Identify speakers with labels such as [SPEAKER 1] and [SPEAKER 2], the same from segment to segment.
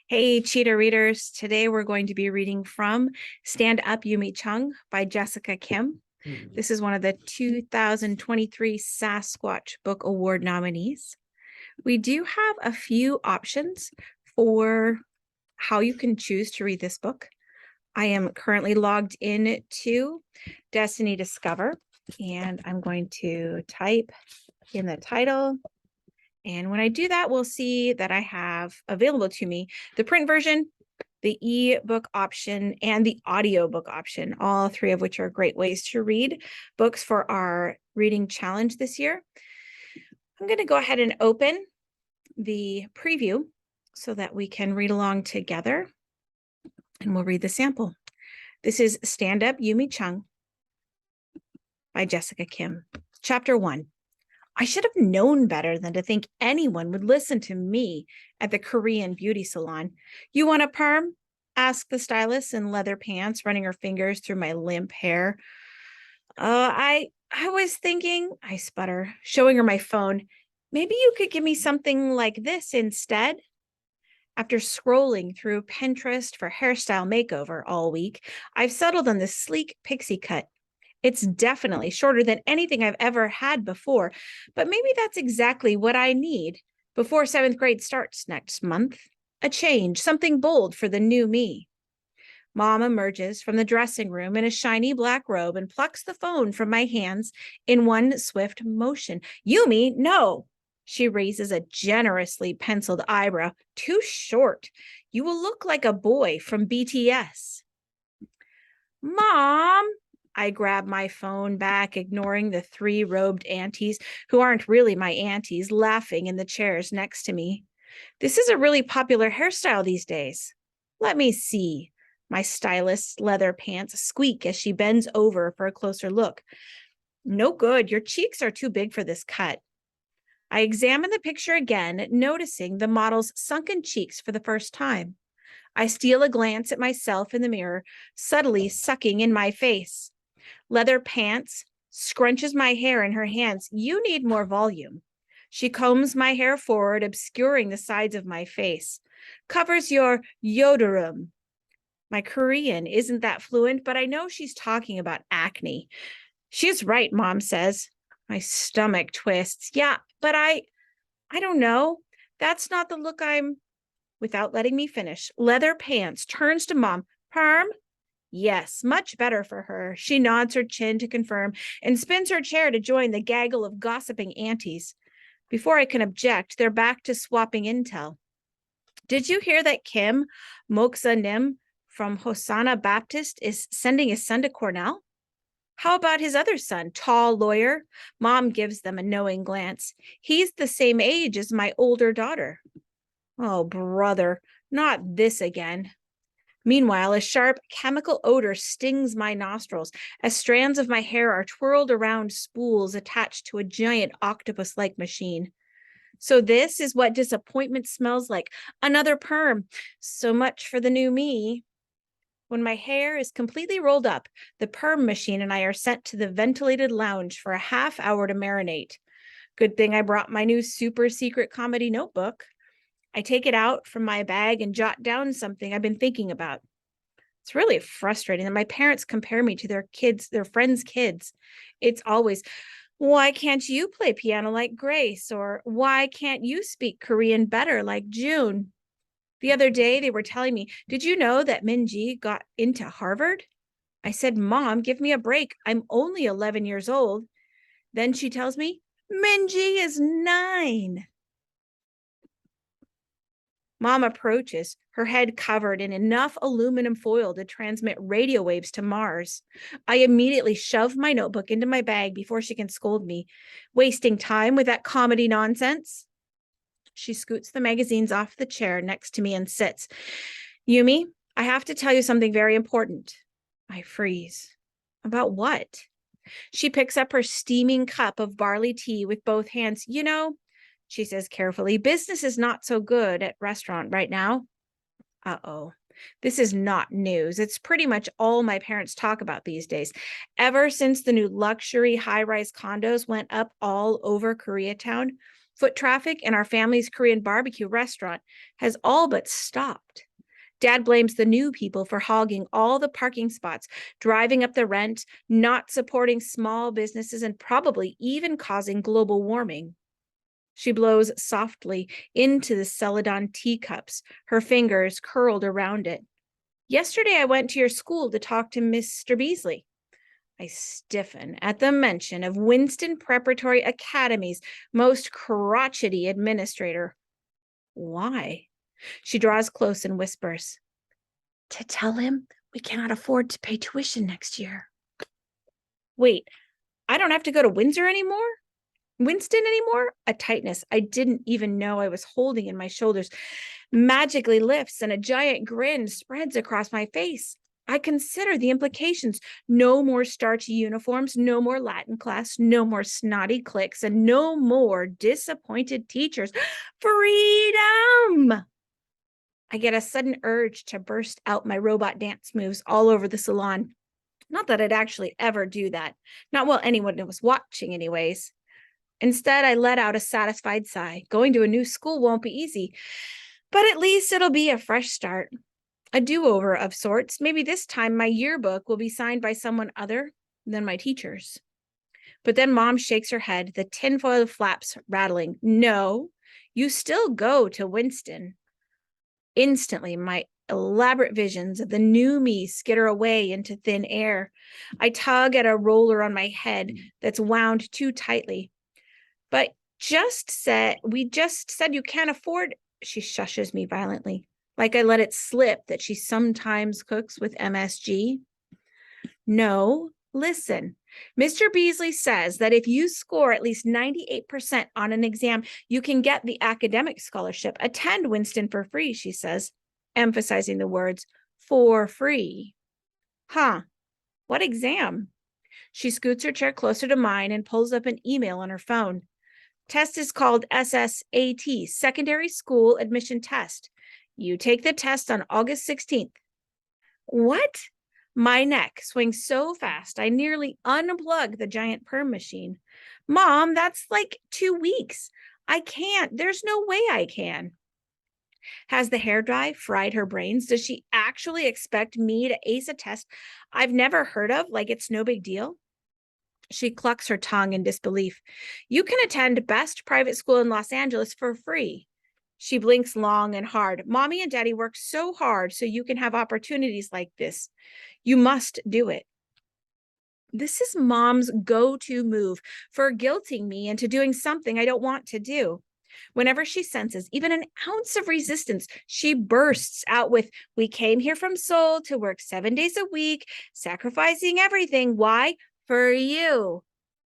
[SPEAKER 1] Hey, Cheetah readers. Today we're going to be reading from Stand Up Yumichung by Jessica Kim. This is one of the 2023 Sasquatch Book Award nominees. We do have a few options for how you can choose to read this book. I am currently logged in to Destiny Discover, and I'm going to type in the title. And when I do that, we'll see that I have available to me the print version, the ebook option, and the audiobook option, all three of which are great ways to read books for our reading challenge this year. I'm going to go ahead and open the preview so that we can read along together, and we'll read the sample. This is Stand Up Yumichung by Jessica Kim. Chapter 1. I should have known better than to think anyone would listen to me at the Korean beauty salon. You want a perm? Asked the stylist in leather pants, running her fingers through my limp hair. I was thinking, I sputter, showing her my phone. Maybe you could give me something like this instead. After scrolling through Pinterest for hairstyle makeover all week, I've settled on this sleek pixie cut. It's definitely shorter than anything I've ever had before, but maybe that's exactly what I need before 7th grade starts next month. A change, something bold for the new me. Mom emerges from the dressing room in a shiny black robe and plucks the phone from my hands in one swift motion. Yumi, no. She raises a generously penciled eyebrow. Too short. You will look like a boy from BTS. Mom, I grab my phone back, ignoring the three robed aunties who aren't really my aunties, laughing in the chairs next to me. This is a really popular hairstyle these days. Let me see. My stylist's leather pants squeak as she bends over for a closer look. No good. Your cheeks are too big for this cut. I examine the picture again, noticing the model's sunken cheeks for the first time. I steal a glance at myself in the mirror, subtly sucking in my face. Leather pants, scrunches my hair in her hands. You need more volume. She combs my hair forward, obscuring the sides of my face. Covers your yodorum. My Korean isn't that fluent, but I know she's talking about acne. She's right, Mom says. My stomach twists. Yeah, but I don't know. That's not the look I'm... Without letting me finish, leather pants turns to Mom. Perm? Yes, much better for her. She nods her chin to confirm and spins her chair to join the gaggle of gossiping aunties. Before I can object, they're back to swapping intel. Did you hear that Kim Moksa Nim from Hosanna Baptist is sending his son to Cornell? How about his other son, tall lawyer? Mom gives them a knowing glance. He's the same age as my older daughter. Oh, brother, not this again. Meanwhile, a sharp chemical odor stings my nostrils as strands of my hair are twirled around spools attached to a giant octopus-like machine. So this is what disappointment smells like. Another perm. So much for the new me. When my hair is completely rolled up, the perm machine and I are sent to the ventilated lounge for a half hour to marinate. Good thing I brought my new super secret comedy notebook. I take it out from my bag and jot down something I've been thinking about. It's really frustrating that my parents compare me to their friends' kids. It's always, why can't you play piano like Grace? Or why can't you speak Korean better like June? The other day, they were telling me, did you know that Minji got into Harvard? I said, Mom, give me a break. I'm only 11 years old. Then she tells me, Minji is 9. Mom approaches, her head covered in enough aluminum foil to transmit radio waves to Mars. I immediately shove my notebook into my bag before she can scold me. Wasting time with that comedy nonsense? She scoots the magazines off the chair next to me and sits. Yumi, I have to tell you something very important. I freeze. About what? She picks up her steaming cup of barley tea with both hands. You know, she says carefully, business is not so good at restaurant right now. Uh-oh. This is not news. It's pretty much all my parents talk about these days. Ever since the new luxury high-rise condos went up all over Koreatown, Foot traffic in our family's Korean barbecue restaurant has all but stopped. Dad blames the new people for hogging all the parking spots, driving up the rent, not supporting small businesses, and probably even causing global warming. She blows softly into the Celadon teacups, her fingers curled around it. Yesterday, I went to your school to talk to Mr. Beasley. I stiffen at the mention of Winston Preparatory Academy's most crotchety administrator. Why? She draws close and whispers, to tell him we cannot afford to pay tuition next year. Wait, I don't have to go to Winston anymore? A tightness I didn't even know I was holding in my shoulders magically lifts and a giant grin spreads across my face. I consider the implications. No more starchy uniforms, no more Latin class, no more snotty cliques, and no more disappointed teachers. Freedom! I get a sudden urge to burst out my robot dance moves all over the salon. Not that I'd actually ever do that. Not while anyone was watching, anyways. Instead, I let out a satisfied sigh. Going to a new school won't be easy, but at least it'll be a fresh start. A do-over of sorts. Maybe this time my yearbook will be signed by someone other than my teachers. But then Mom shakes her head, the tinfoil flaps rattling. No, you still go to Winston. Instantly, my elaborate visions of the new me skitter away into thin air. I tug at a roller on my head that's wound too tightly. But we just said you can't afford. She shushes me violently, like I let it slip that she sometimes cooks with MSG. No, listen. Mr. Beasley says that if you score at least 98% on an exam, you can get the academic scholarship. Attend Winston for free, she says, emphasizing the words for free. Huh, what exam? She scoots her chair closer to mine and pulls up an email on her phone. Test is called SSAT, Secondary School Admission Test. You take the test on August 16th. What? My neck swings so fast, I nearly unplug the giant perm machine. Mom, that's like 2 weeks. I can't. There's no way I can. Has the hairdryer fried her brains? Does she actually expect me to ace a test I've never heard of, like it's no big deal? She clucks her tongue in disbelief. You can attend best private school in Los Angeles for free. She blinks long and hard. Mommy and Daddy work so hard so you can have opportunities like this. You must do it. This is Mom's go-to move for guilting me into doing something I don't want to do. Whenever she senses even an ounce of resistance, she bursts out with, we came here from Seoul to work 7 days a week, sacrificing everything. Why? For you.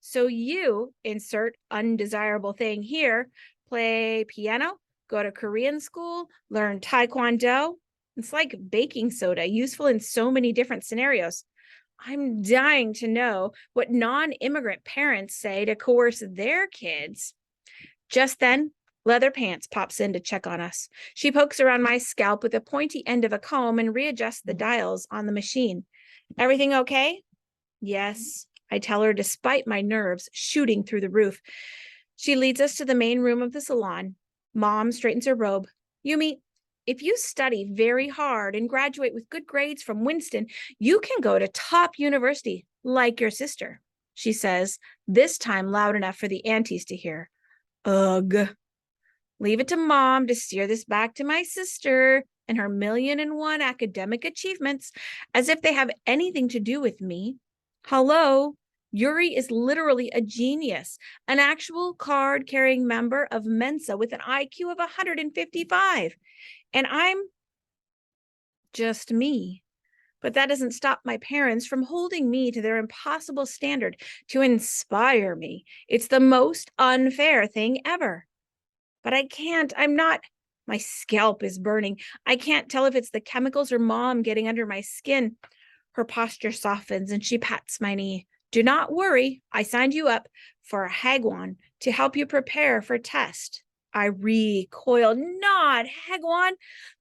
[SPEAKER 1] So you, insert undesirable thing here, play piano, go to Korean school, learn Taekwondo. It's like baking soda, useful in so many different scenarios. I'm dying to know what non-immigrant parents say to coerce their kids. Just then, Leather Pants pops in to check on us. She pokes around my scalp with the pointy end of a comb and readjusts the dials on the machine. Everything okay? Yes, I tell her, despite my nerves shooting through the roof. She leads us to the main room of the salon. Mom straightens her robe. Yumi, if you study very hard and graduate with good grades from Winston, you can go to top university like your sister, she says, this time loud enough for the aunties to hear. Ugh. Leave it to Mom to steer this back to my sister and her 1,000,001 academic achievements, as if they have anything to do with me. Hello, Yuri is literally a genius, an actual card-carrying member of Mensa with an IQ of 155, and I'm just me. But that doesn't stop my parents from holding me to their impossible standard to inspire me. It's the most unfair thing ever. But I can't, my scalp is burning. I can't tell if it's the chemicals or Mom getting under my skin. Her posture softens and she pats my knee. Do not worry, I signed you up for a Hagwon to help you prepare for test. I recoil. Not Hagwon.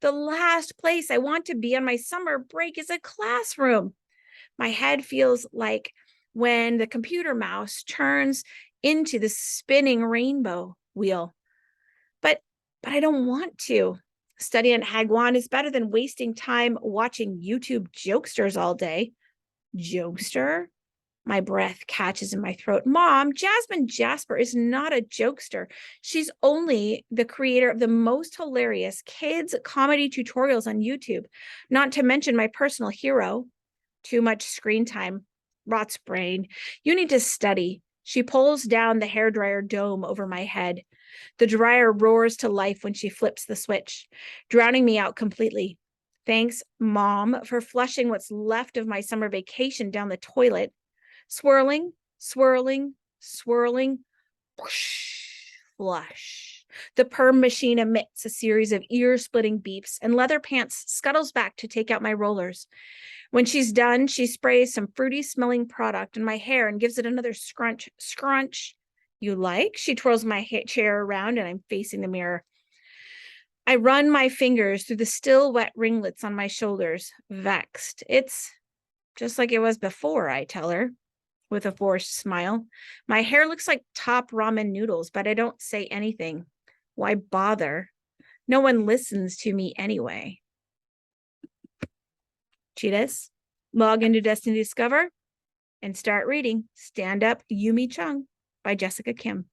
[SPEAKER 1] The last place I want to be on my summer break is a classroom. My head feels like when the computer mouse turns into the spinning rainbow. Wheel. But I don't want to. Studying Hagwon is better than wasting time watching YouTube jokesters all day. Jokester? My breath catches in my throat. Mom, Jasmine Jasper is not a jokester. She's only the creator of the most hilarious kids comedy tutorials on YouTube, not to mention my personal hero. Too much screen time. Rots brain. You need to study. She pulls down the hairdryer dome over my head. The dryer roars to life when she flips the switch, drowning me out completely. Thanks, Mom, for flushing what's left of my summer vacation down the toilet. Swirling, swirling, swirling, whoosh, flush. The perm machine emits a series of ear-splitting beeps, and Leather Pants scuttles back to take out my rollers. When she's done, she sprays some fruity-smelling product in my hair and gives it another scrunch. Scrunch. You like? She twirls my chair around, and I'm facing the mirror. I run my fingers through the still wet ringlets on my shoulders, vexed. It's just like it was before, I tell her, with a forced smile. My hair looks like top ramen noodles, but I don't say anything. Why bother? No one listens to me anyway. Cheetahs, log into Destiny Discover and start reading Stand Up, Yumi Chung by Jessica Kim.